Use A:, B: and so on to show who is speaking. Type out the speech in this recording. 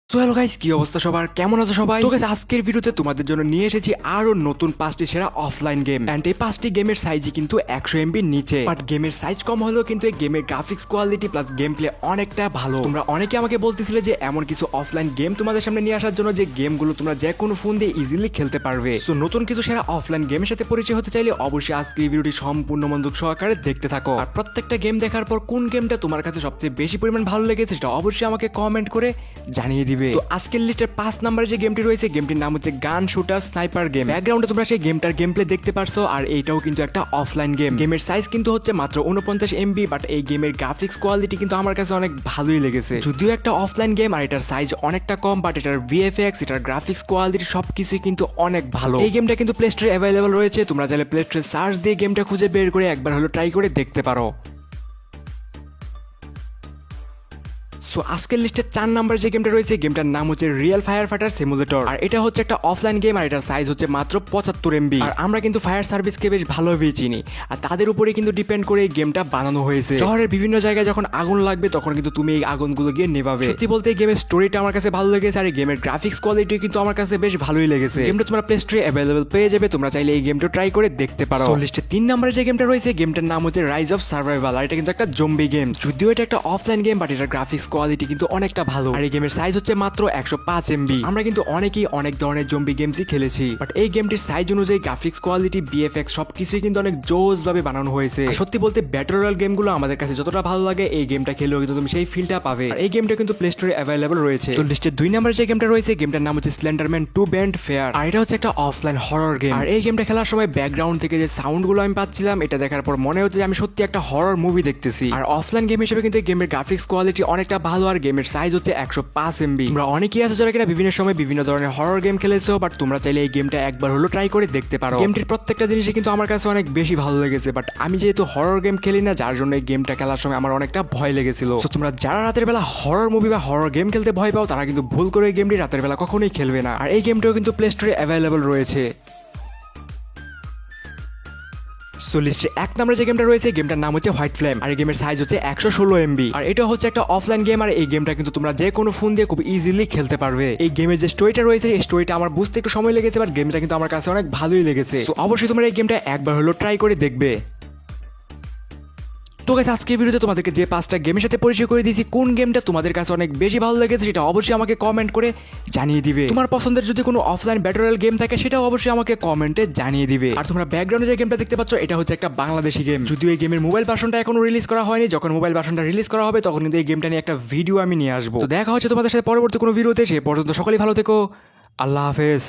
A: So hello guys, কি অবস্থা সবার, কেমন আছো সবাই? তো গাইস, আজকের ভিডিওতে তোমাদের জন্য নিয়ে এসেছি আরো নতুন 5টি সেরা অফলাইন গেম। এন্ড এই 5টি গেমের সাইজই কিন্তু 100 এমবির নিচে। বাট গেমের সাইজ কম হলেও কিন্তু এই গেমের graphics quality plus game play অনেকটা ভালো। তোমরা অনেকে আমাকে বলতেছিলে যে এমন কিছু অফলাইন গেম তোমাদের সামনে নিয়ে আসার জন্য যে গেমগুলো তোমরা যে কোনো ফোন দিয়ে ইজিলি খেলতে পারবে। সো নতুন কিছু সেরা অফলাইন গেমের সাথে পরিচয় হতে চাইলে অবশ্যই আজকের এই ভিডিওটি সম্পূর্ণ মনোযোগ সহকারে দেখতে থাকো। আর প্রত্যেকটা গেম দেখার পর কোন গেমটা তোমার কাছে সবচেয়ে বেশি পরিমাণ ভালো লেগেছে সেটা অবশ্যই আমাকে কমেন্ট করে জানিয়ে দিবে। তো আজকের লিস্টের 5 নম্বরে যে গেমটি রয়েছে, গেমটির নাম হচ্ছে গান শুটার স্নাইপার গেম। ব্যাকগ্রাউন্ডে তোমরা সেই গেমটার গেম প্লে দেখতে পারছো। আর এইটাও কিন্তু একটা অফলাইন গেম। গেমের সাইজ কিন্তু হচ্ছে মাত্র 49 এমবি। বাট এই গেমের গ্রাফিক্স কোয়ালিটি কিন্তু আমার কাছে অনেক ভালোই লেগেছে। যদিও একটা অফলাইন গেম আর এটার সাইজ অনেকটা কম, বাট এটার ভিএফএক্স, এটার গ্রাফিক্স কোয়ালিটি সবকিছুই কিন্তু অনেক ভালো। এই গেমটা কিন্তু প্লে স্টোরে অ্যাভেলেবল রয়েছে। তোমরা চাইলে প্লে স্টোরে সার্চ দিয়ে গেমটা খুঁজে বের করে একবার হলো ট্রাই করে দেখতে পারো। সো আজকের লিস্টে 4 নাম্বার যে গেমটা রয়েছে, গেমটার নাম হচ্ছে রিয়েল ফায়ার ফাইটার সিমুলেটর। আর এটা হচ্ছে একটা অফলাইন গেম আর এটার সাইজ হচ্ছে মাত্র 75 এমবি। আর আমরা কিন্তু ফায়ার সার্ভিসকে বেশ ভালোভাবেই চিনি, আর তাদের উপরে কিন্তু ডিপেন্ড করে এই গেমটা বানানো হয়েছে। শহরের বিভিন্ন জায়গায় যখন আগুন লাগবে তখন কিন্তু তুমি এই আগুনগুলো গিয়ে নেভাবে। সত্যি বলতে এই গেমের স্টোরিটা আমার কাছে ভালো লেগেছে, আর এই গেমের গ্রাফিক্স কোয়ালিটি কিন্তু আমার কাছে বেশ ভালোই লেগেছে। গেমটা তোমরা প্লে স্টোরে অ্যাভেলেবল পেয়ে যাবে, তোমরা চাইলে এই গেমটা ট্রাই করে দেখতে পারো। সো লিস্টে 3 নম্বরে যে গেমটা রয়েছে, গেমটার নাম হচ্ছে রাইজ অফ সার্ভাইভাল। আর এটা কিন্তু একটা জম্বি গেম। যদিও এটা একটা অফলাইন গেম, বাট এটার গ্রাফিক্স কোয়ালিটি কিন্তু অনেকটা ভালো। আর এই গেমের সাইজ হচ্ছে মাত্র 105 এমবি। আমরা কিন্তু অনেকেই অনেক ধরনের জম্বি গেমসই খেলেছি, বাট এই গেমটির সাইজ অনুযায়ী গ্রাফিক্স কোয়ালিটি, বিএফএক্স সবকিছুই কিন্তু অনেক জোস ভাবে বানানো হয়েছে। সত্যি বলতে ব্যাটল রয়্যাল গেমগুলো আমাদের কাছে যতটা ভালো লাগে, এই গেমটা খেলেও কিন্তু তুমি সেই ফিলটা পাবে। আর এই গেমটা কিন্তু প্লে স্টোরে অ্যাভেলেবল রয়েছে। তো লিস্টে 2 নম্বরে যে গেমটা রয়েছে, গেমটার নাম হচ্ছে স্লেন্ডারম্যান 2 ব্যান্ড ফেয়ার। আর এটা হচ্ছে একটা অফলাইন হরর গেম। আর এই গেমটা খেলার সময় ব্যাকগ্রাউন্ড থেকে যে সাউন্ড গুলো আমি পাচ্ছিলাম, এটা দেখার পর মনে হচ্ছে যে আমি সত্যি একটা হরর মুভি দেখতেছি। আর অফলাইন গেম হিসেবে কিন্তু এই গেমের গ্রাফিক্স কোয়ালিটি অনেকটা ভালো, আর গেমের সাইজ হচ্ছে 105 এমবি। তোমরা অনেকেই আছো যারা কিনা বিভিন্ন সময় বিভিন্ন ধরনের হরর গেম খেলেছো, বাট তোমরা চাইলে এই গেমটা একবার হলো ট্রাই করে দেখতে পারো। গেমটির প্রত্যেকটা জিনিসই কিন্তু আমার কাছে অনেক বেশি ভালো লেগেছে, বাট আমি যেহেতু হরর গেম খেলি না, যার জন্য এই গেমটা খেলার সময় আমার অনেকটা ভয় লেগেছিল। তো তোমরা যারা রাতের বেলা হরর মুভি বা হরর গেম খেলতে ভয় পাও, তারা কিন্তু ভুল করে এই গেমটি রাতের বেলা কখনোই খেলবে না। আর এই গেমটাও কিন্তু প্লে স্টোরে অ্যাভেলেবল রয়েছে। সো লিস্টে 1 নম্বরে যে গেমটা রয়েছে, গেমটার নাম হচ্ছে হোয়াইট ফ্লেম। আর এই গেমের সাইজ হচ্ছে 116 এমবি। আর এটা হচ্ছে একটা অফলাইন গেম, আর এই গেমটা কিন্তু তোমরা যে কোনো ফোন দিয়ে খুব ইজিলি খেলতে পারবে। এই গেমের যে স্টোরিটা রয়েছে, এই স্টোরিটা আমার বুঝতে একটু সময় লেগেছে, বাট গেমটা কিন্তু আমার কাছে অনেক ভালোই লেগেছে। তো অবশ্যই তোমরা এই গেমটা একবার হলো ট্রাই করে দেখবে। তো গাইস, আজকের ভিডিওতে তোমাদেরকে যে 5টা গেমের সাথে পরিচয় করে দিয়েছি, কোন গেমটা তোমাদের কাছে অনেক বেশি ভালো লেগেছে সেটা অবশ্যই আমাকে কমেন্ট করে জানিয়ে দিবে। তোমার পছন্দের যদি কোনো অফলাইন ব্যাটল রয়্যাল গেম থাকে, সেটাও অবশ্যই আমাকে কমেন্টে জানিয়ে দিবে। আর তোমরা ব্যাকগ্রাউন্ডে যে গেমটা দেখতে পাচ্ছ, এটা হচ্ছে একটা বাংলাদেশি গেম। যদিও এই গেমের মোবাইল ভার্সনটা এখনো রিলিজ করা হয়নি, যখন মোবাইল ভার্সনটা রিলিজ করা হবে তখন কিন্তু এই গেমটা নিয়ে একটা ভিডিও আমি নিয়ে আসবো। তো দেখা হচ্ছে তোমাদের সাথে পরবর্তী কোনো ভিডিওতে। সে পর্যন্ত সকলেই ভালো থেকো। আল্লাহ হাফেজ।